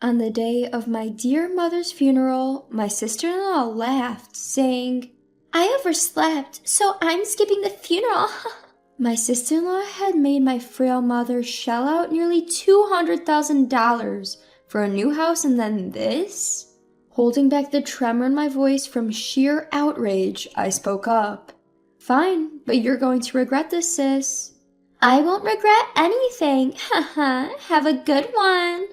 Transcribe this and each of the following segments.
On the day of my dear mother's funeral, my sister-in-law laughed, saying, "I overslept, so I'm skipping the funeral." My sister-in-law had made my frail mother shell out nearly $200,000 for a new house, and then this? Holding back the tremor in my voice from sheer outrage, I spoke up. "Fine, but you're going to regret this, sis." "I won't regret anything. Haha, have a good one."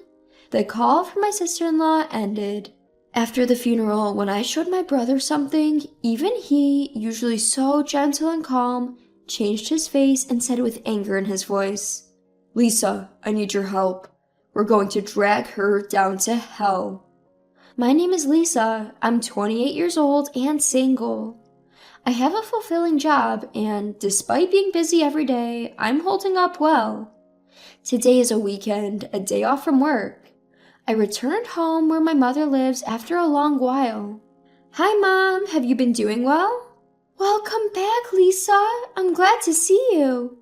The call from my sister-in-law ended. After the funeral, when I showed my brother something, even he, usually so gentle and calm, changed his face and said with anger in his voice, "Lisa, I need your help. We're going to drag her down to hell." My name is Lisa. I'm 28 years old and single. I have a fulfilling job, and despite being busy every day, I'm holding up well. Today is a weekend, a day off from work. I returned home where my mother lives after a long while. "Hi, Mom. Have you been doing well?" "Welcome back, Lisa. I'm glad to see you."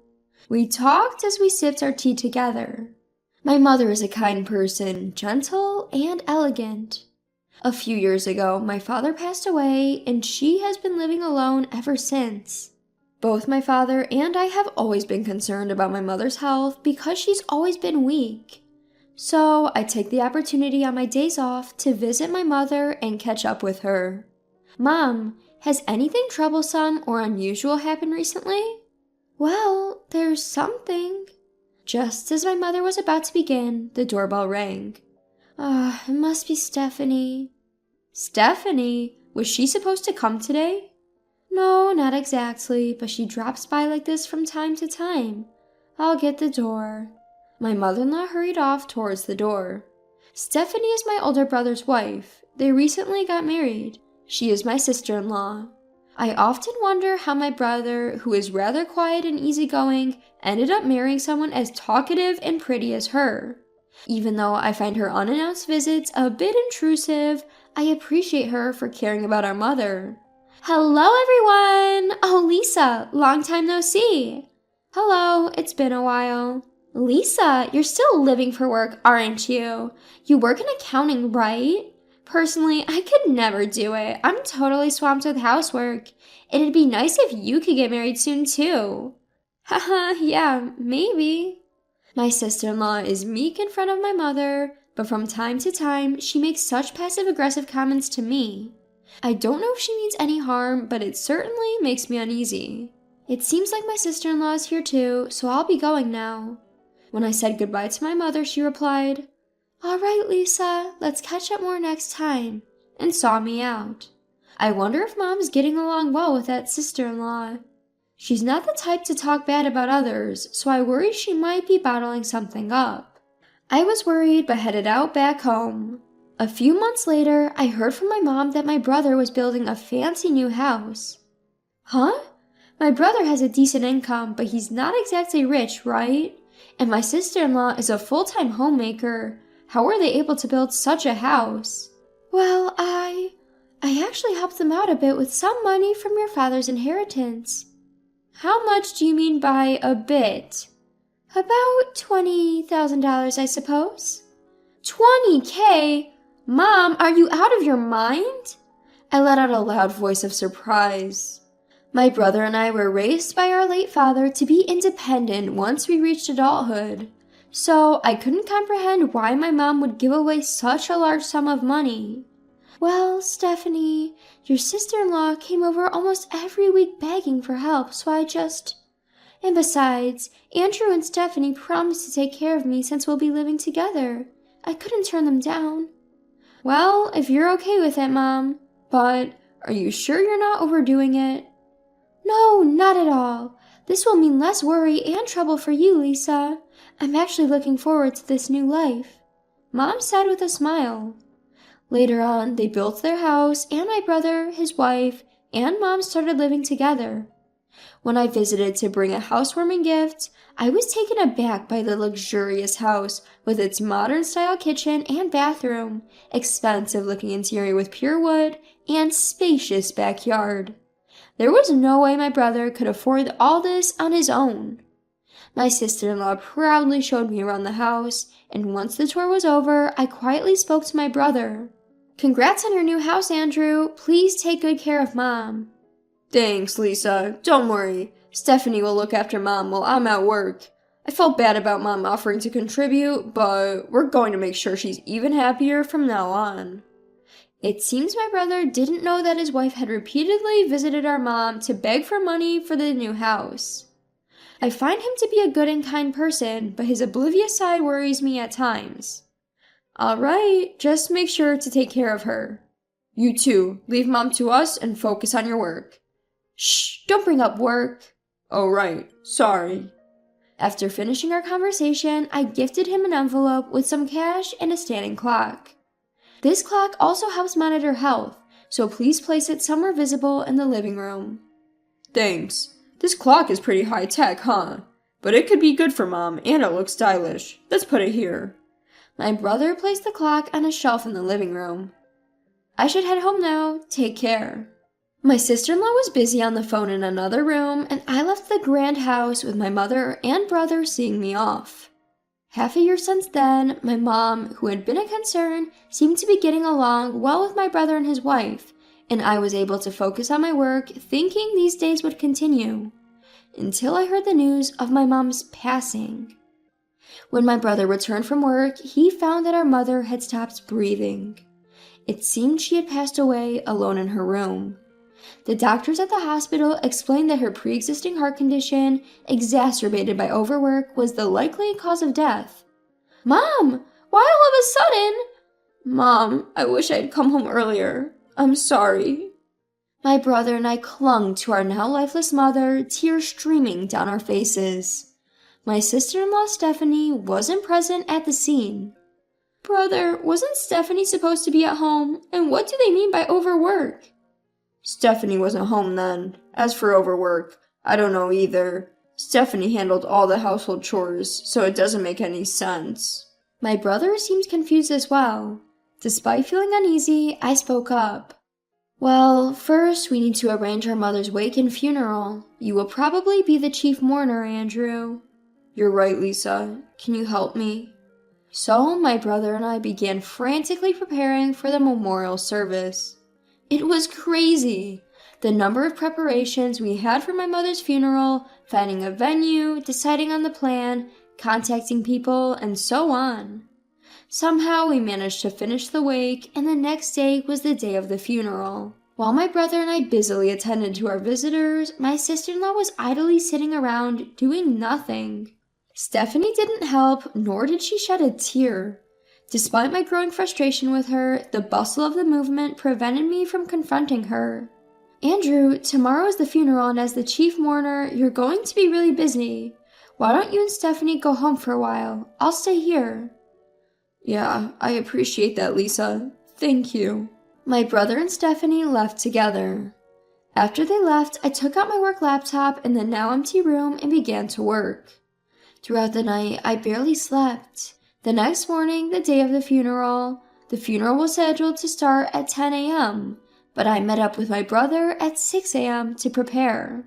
We talked as we sipped our tea together. My mother is a kind person, gentle and elegant. A few years ago, my father passed away, and she has been living alone ever since. Both my father and I have always been concerned about my mother's health because she's always been weak. So I take the opportunity on my days off to visit my mother and catch up with her. "Mom, has anything troublesome or unusual happened recently?" "Well, there's something." Just as my mother was about to begin, the doorbell rang. It must be Stephanie." "Stephanie? Was she supposed to come today?" "No, not exactly, but she drops by like this from time to time. I'll get the door." My mother-in-law hurried off towards the door. Stephanie is my older brother's wife. They recently got married. She is my sister-in-law. I often wonder how my brother, who is rather quiet and easygoing, ended up marrying someone as talkative and pretty as her. Even though I find her unannounced visits a bit intrusive, I appreciate her for caring about our mother. "Hello, everyone! Oh, Lisa, long time no see." "Hello, it's been a while." "Lisa, you're still living for work, aren't you? You work in accounting, right?" "Personally, I could never do it. I'm totally swamped with housework. It'd be nice if you could get married soon, too." "Haha, yeah, maybe." My sister-in-law is meek in front of my mother, but from time to time, she makes such passive-aggressive comments to me. I don't know if she means any harm, but it certainly makes me uneasy. It seems like my sister-in-law is here too, so I'll be going now. When I said goodbye to my mother, she replied, "All right, Lisa, let's catch up more next time," and saw me out. I wonder if Mom's getting along well with that sister-in-law. She's not the type to talk bad about others, so I worry she might be bottling something up. I was worried but headed out back home. A few months later, I heard from my mom that my brother was building a fancy new house. "Huh? My brother has a decent income, but he's not exactly rich, right? And my sister-in-law is a full-time homemaker. How were they able to build such a house?" "Well, I actually helped them out a bit with some money from your father's inheritance." "How much do you mean by a bit?" "About $20,000, I suppose." "20K? Mom, are you out of your mind?" I let out a loud voice of surprise. My brother and I were raised by our late father to be independent once we reached adulthood, so I couldn't comprehend why my mom would give away such a large sum of money. "Well, Stephanie, your sister-in-law came over almost every week begging for help, so And besides, Andrew and Stephanie promised to take care of me since we'll be living together. I couldn't turn them down." "Well, if you're okay with it, Mom. But are you sure you're not overdoing it?" "No, not at all. This will mean less worry and trouble for you, Lisa. I'm actually looking forward to this new life," Mom said with a smile. Later on, they built their house, and my brother, his wife, and Mom started living together. When I visited to bring a housewarming gift, I was taken aback by the luxurious house with its modern-style kitchen and bathroom, expensive-looking interior with pure wood, and spacious backyard. There was no way my brother could afford all this on his own. My sister-in-law proudly showed me around the house, and once the tour was over, I quietly spoke to my brother. "Congrats on your new house, Andrew. Please take good care of Mom." "Thanks, Lisa. Don't worry. Stephanie will look after Mom while I'm at work. I felt bad about Mom offering to contribute, but we're going to make sure she's even happier from now on." It seems my brother didn't know that his wife had repeatedly visited our mom to beg for money for the new house. I find him to be a good and kind person, but his oblivious side worries me at times. "All right, just make sure to take care of her. You too, leave Mom to us and focus on your work." "Shh, don't bring up work." "Oh, right, sorry." After finishing our conversation, I gifted him an envelope with some cash and a standing clock. This clock also helps monitor health, so please place it somewhere visible in the living room. "Thanks. This clock is pretty high-tech, huh? But it could be good for Mom, and it looks stylish. Let's put it here." My brother placed the clock on a shelf in the living room. I should head home now. Take care. My sister-in-law was busy on the phone in another room, and I left the grand house with my mother and brother seeing me off. Half a year since then, my mom, who had been a concern, seemed to be getting along well with my brother and his wife, and I was able to focus on my work, thinking these days would continue, until I heard the news of my mom's passing. When my brother returned from work, he found that our mother had stopped breathing. It seemed she had passed away alone in her room. The doctors at the hospital explained that her pre-existing heart condition, exacerbated by overwork, was the likely cause of death. "Mom, why all of a sudden?" "Mom, I wish I'd come home earlier. I'm sorry." My brother and I clung to our now lifeless mother, tears streaming down our faces. My sister-in-law Stephanie wasn't present at the scene. "Brother, wasn't Stephanie supposed to be at home? And what do they mean by overwork?" "Stephanie wasn't home then. As for overwork, I don't know either. Stephanie handled all the household chores, so it doesn't make any sense." My brother seemed confused as well. Despite feeling uneasy, I spoke up. "Well, first we need to arrange our mother's wake and funeral. You will probably be the chief mourner, Andrew." "You're right, Lisa. Can you help me?" So my brother and I began frantically preparing for the memorial service. It was crazy. The number of preparations we had for my mother's funeral, finding a venue, deciding on the plan, contacting people, and so on. Somehow we managed to finish the wake, and the next day was the day of the funeral. While my brother and I busily attended to our visitors, my sister-in-law was idly sitting around doing nothing. Stephanie didn't help, nor did she shed a tear. Despite my growing frustration with her, the bustle of the movement prevented me from confronting her. "Andrew, tomorrow is the funeral, and as the chief mourner, you're going to be really busy. Why don't you and Stephanie go home for a while? I'll stay here." "Yeah, I appreciate that, Lisa. Thank you." My brother and Stephanie left together. After they left, I took out my work laptop in the now empty room and began to work. Throughout the night, I barely slept. The next morning, the day of the funeral was scheduled to start at 10 a.m., but I met up with my brother at 6 a.m. to prepare.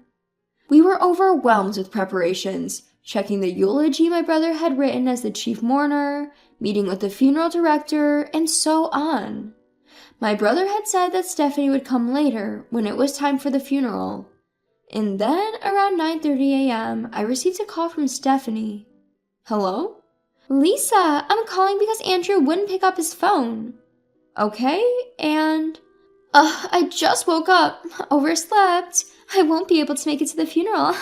We were overwhelmed with preparations, checking the eulogy my brother had written as the chief mourner, meeting with the funeral director, and so on. My brother had said that Stephanie would come later when it was time for the funeral. And then, around 9:30 a.m., I received a call from Stephanie. "Hello?" "Lisa, I'm calling because Andrew wouldn't pick up his phone." "Okay, and?" I just woke up. Overslept. I won't be able to make it to the funeral."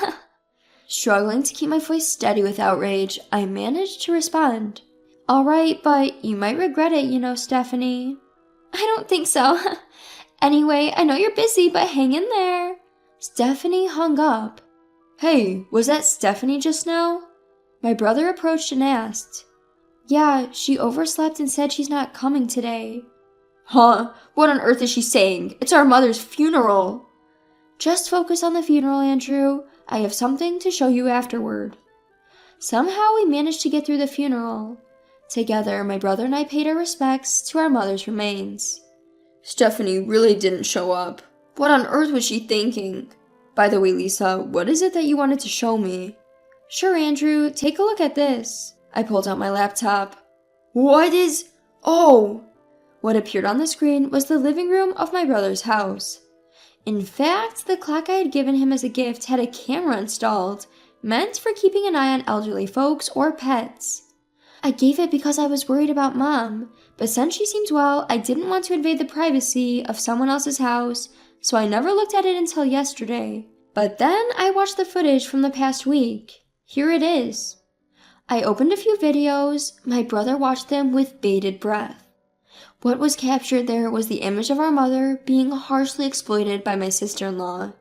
Struggling to keep my voice steady with outrage, I managed to respond. "All right, but you might regret it, Stephanie." "I don't think so. Anyway, I know you're busy, but hang in there." Stephanie hung up. "Hey, was that Stephanie just now?" My brother approached and asked. "Yeah, she overslept and said she's not coming today." "Huh? What on earth is she saying? It's our mother's funeral." "Just focus on the funeral, Andrew. I have something to show you afterward." Somehow we managed to get through the funeral. Together, my brother and I paid our respects to our mother's remains. "Stephanie really didn't show up. What on earth was she thinking? By the way, Lisa, what is it that you wanted to show me?" Sure, Andrew, take a look at this. I pulled out my laptop. What is... Oh! What appeared on the screen was the living room of my brother's house. In fact, the clock I had given him as a gift had a camera installed, meant for keeping an eye on elderly folks or pets. I gave it because I was worried about Mom, but since she seemed well, I didn't want to invade the privacy of someone else's house, so I never looked at it until yesterday. But then I watched the footage from the past week. Here it is. I opened a few videos. My brother watched them with bated breath. What was captured there was the image of our mother being harshly exploited by my sister-in-law.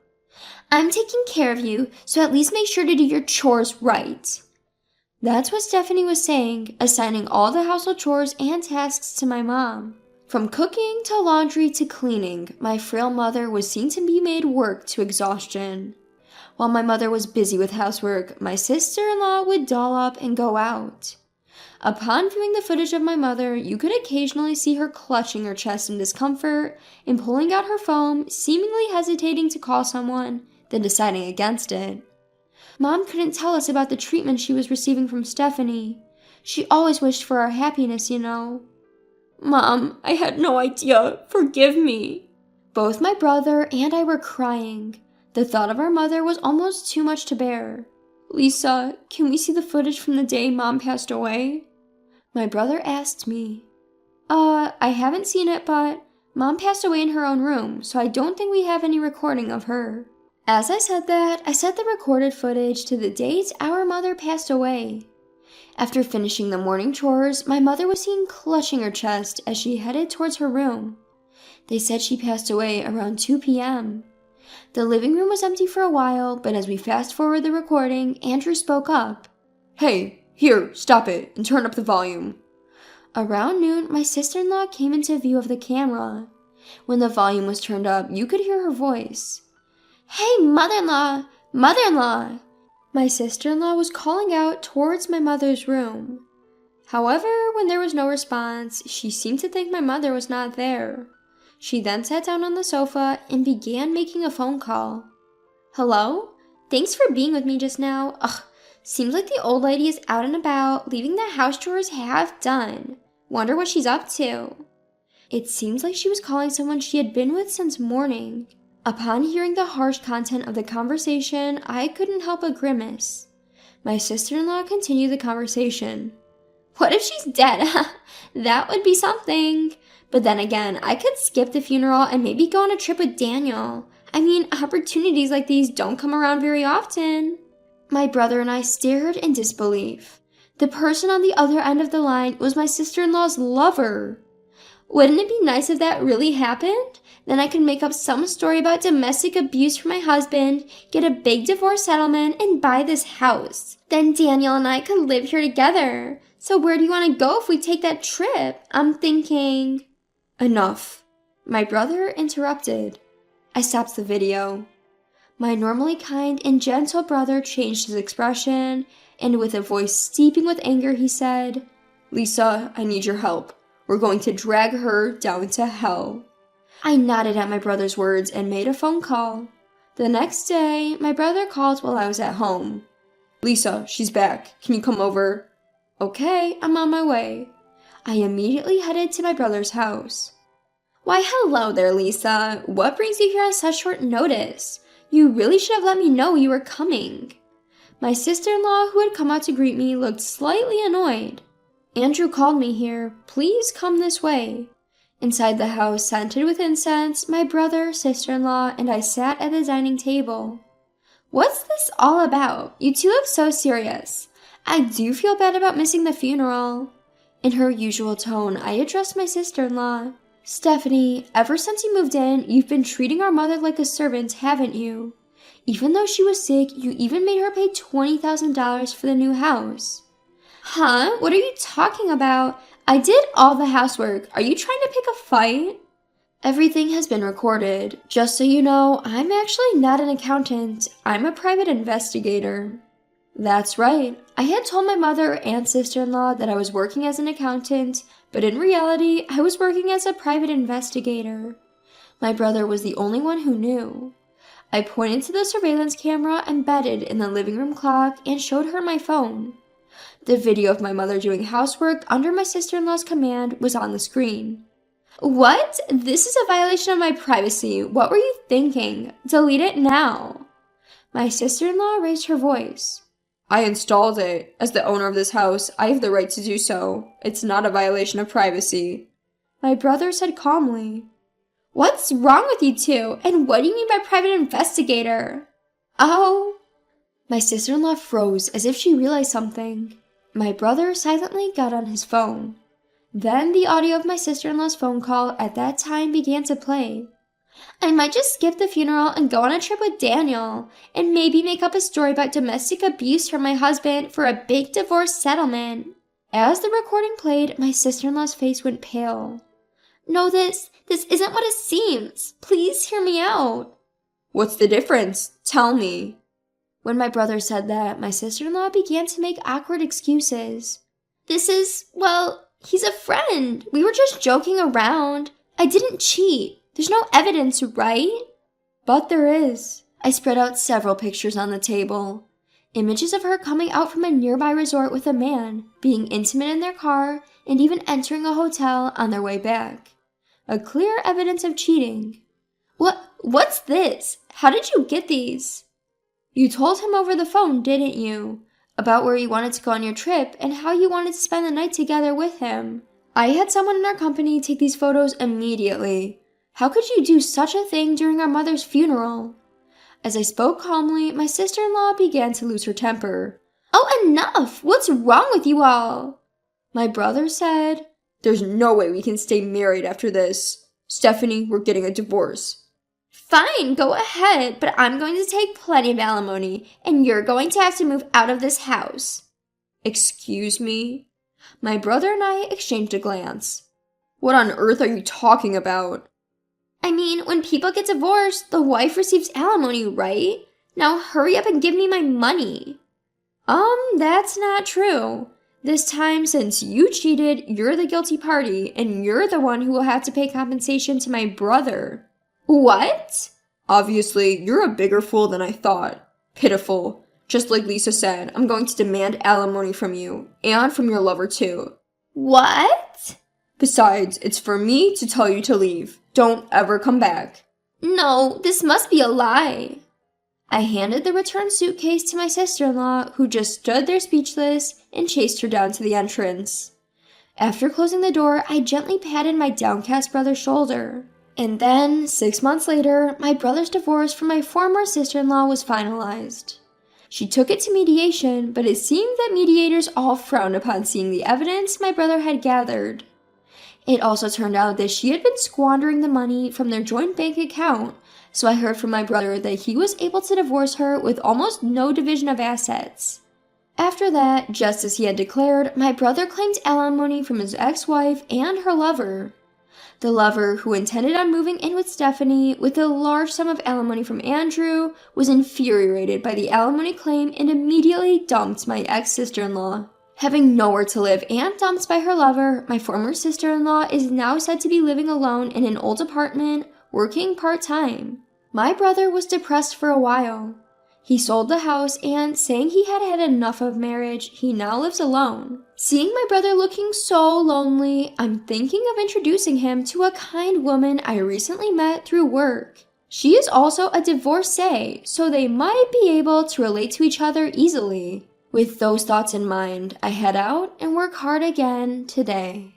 I'm taking care of you, so at least make sure to do your chores right. That's what Stephanie was saying, assigning all the household chores and tasks to my mom. From cooking to laundry to cleaning, my frail mother was seen to be made work to exhaustion. While my mother was busy with housework, my sister-in-law would doll up and go out. Upon viewing the footage of my mother, you could occasionally see her clutching her chest in discomfort and pulling out her phone, seemingly hesitating to call someone, then deciding against it. Mom couldn't tell us about the treatment she was receiving from Stephanie. She always wished for our happiness, you know. Mom, I had no idea. Forgive me. Both my brother and I were crying. The thought of our mother was almost too much to bear. Lisa, can we see the footage from the day Mom passed away? My brother asked me. I haven't seen it, but Mom passed away in her own room, so I don't think we have any recording of her. As I said that, I set the recorded footage to the date our mother passed away. After finishing the morning chores, my mother was seen clutching her chest as she headed towards her room. They said she passed away around 2 p.m. The living room was empty for a while, but as we fast forward the recording, Andrew spoke up. Hey, here, stop it, and turn up the volume. Around noon, my sister-in-law came into view of the camera. When the volume was turned up, you could hear her voice. Hey, mother-in-law! Mother-in-law! My sister-in-law was calling out towards my mother's room. However, when there was no response, she seemed to think my mother was not there. She then sat down on the sofa and began making a phone call. Hello? Thanks for being with me just now. Ugh, seems like the old lady is out and about, leaving the house chores half done. Wonder what she's up to. It seems like she was calling someone she had been with since morning. Upon hearing the harsh content of the conversation, I couldn't help but grimace. My sister-in-law continued the conversation. What if she's dead? That would be something. But then again, I could skip the funeral and maybe go on a trip with Daniel. I mean, opportunities like these don't come around very often. My brother and I stared in disbelief. The person on the other end of the line was my sister-in-law's lover. Wouldn't it be nice if that really happened? Then I could make up some story about domestic abuse from my husband, get a big divorce settlement, and buy this house. Then Daniel and I could live here together. So where do you want to go if we take that trip? I'm thinking... Enough. My brother interrupted. I stopped the video. My normally kind and gentle brother changed his expression, and with a voice steeping with anger, he said, Lisa, I need your help. We're going to drag her down to hell. I nodded at my brother's words and made a phone call. The next day, my brother called while I was at home. Lisa, she's back. Can you come over? Okay, I'm on my way. I immediately headed to my brother's house. Why, hello there, Lisa. What brings you here on such short notice? You really should have let me know you were coming. My sister-in-law, who had come out to greet me, looked slightly annoyed. Andrew called me here. Please come this way. Inside the house, scented with incense, my brother, sister-in-law, and I sat at the dining table. What's this all about? You two look so serious. I do feel bad about missing the funeral. In her usual tone, I addressed my sister-in-law. Stephanie, ever since you moved in, you've been treating our mother like a servant, haven't you? Even though she was sick, you even made her pay $20,000 for the new house. Huh? What are you talking about? I did all the housework. Are you trying to pick a fight? Everything has been recorded. Just so you know, I'm actually not an accountant. I'm a private investigator. That's right. I had told my mother and sister-in-law that I was working as an accountant, but in reality, I was working as a private investigator. My brother was the only one who knew. I pointed to the surveillance camera embedded in the living room clock and showed her my phone. The video of my mother doing housework under my sister-in-law's command was on the screen. What? This is a violation of my privacy. What were you thinking? Delete it now. My sister-in-law raised her voice. I installed it. As the owner of this house, I have the right to do so. It's not a violation of privacy. My brother said calmly. What's wrong with you two? And what do you mean by private investigator? Oh. My sister-in-law froze as if she realized something. My brother silently got on his phone. Then the audio of my sister-in-law's phone call at that time began to play. I might just skip the funeral and go on a trip with Daniel, and maybe make up a story about domestic abuse from my husband for a big divorce settlement. As the recording played, my sister-in-law's face went pale. No, this isn't what it seems. Please hear me out. What's the difference? Tell me. When my brother said that, my sister-in-law began to make awkward excuses. He's a friend. We were just joking around. I didn't cheat. There's no evidence, right? But there is. I spread out several pictures on the table. Images of her coming out from a nearby resort with a man, being intimate in their car, and even entering a hotel on their way back. A clear evidence of cheating. What's this? How did you get these? You told him over the phone, didn't you? About where you wanted to go on your trip and how you wanted to spend the night together with him. I had someone in our company take these photos immediately. How could you do such a thing during our mother's funeral? As I spoke calmly, my sister-in-law began to lose her temper. Oh, enough! What's wrong with you all? My brother said, There's no way we can stay married after this. Stephanie, we're getting a divorce. Fine, go ahead, but I'm going to take plenty of alimony, and you're going to have to move out of this house. Excuse me? My brother and I exchanged a glance. What on earth are you talking about? I mean, when people get divorced, the wife receives alimony, right? Now hurry up and give me my money. That's not true. This time, since you cheated, you're the guilty party, and you're the one who will have to pay compensation to my brother. What? Obviously, you're a bigger fool than I thought. Pitiful. Just like Lisa said, I'm going to demand alimony from you, and from your lover too. What? Besides, it's for me to tell you to leave. Don't ever come back. No, this must be a lie. I handed the returned suitcase to my sister-in-law, who just stood there speechless, and chased her down to the entrance. After closing the door, I gently patted my downcast brother's shoulder. And then, 6 months later, my brother's divorce from my former sister-in-law was finalized. She took it to mediation, but it seemed that mediators all frowned upon seeing the evidence my brother had gathered. It also turned out that she had been squandering the money from their joint bank account, so I heard from my brother that he was able to divorce her with almost no division of assets. After that, just as he had declared, my brother claimed alimony from his ex-wife and her lover. The lover, who intended on moving in with Stephanie with a large sum of alimony from Andrew, was infuriated by the alimony claim and immediately dumped my ex-sister-in-law. Having nowhere to live and dumped by her lover, my former sister-in-law is now said to be living alone in an old apartment, working part-time. My brother was depressed for a while. He sold the house and, saying he had had enough of marriage, he now lives alone. Seeing my brother looking so lonely, I'm thinking of introducing him to a kind woman I recently met through work. She is also a divorcee, so they might be able to relate to each other easily. With those thoughts in mind, I head out and work hard again today.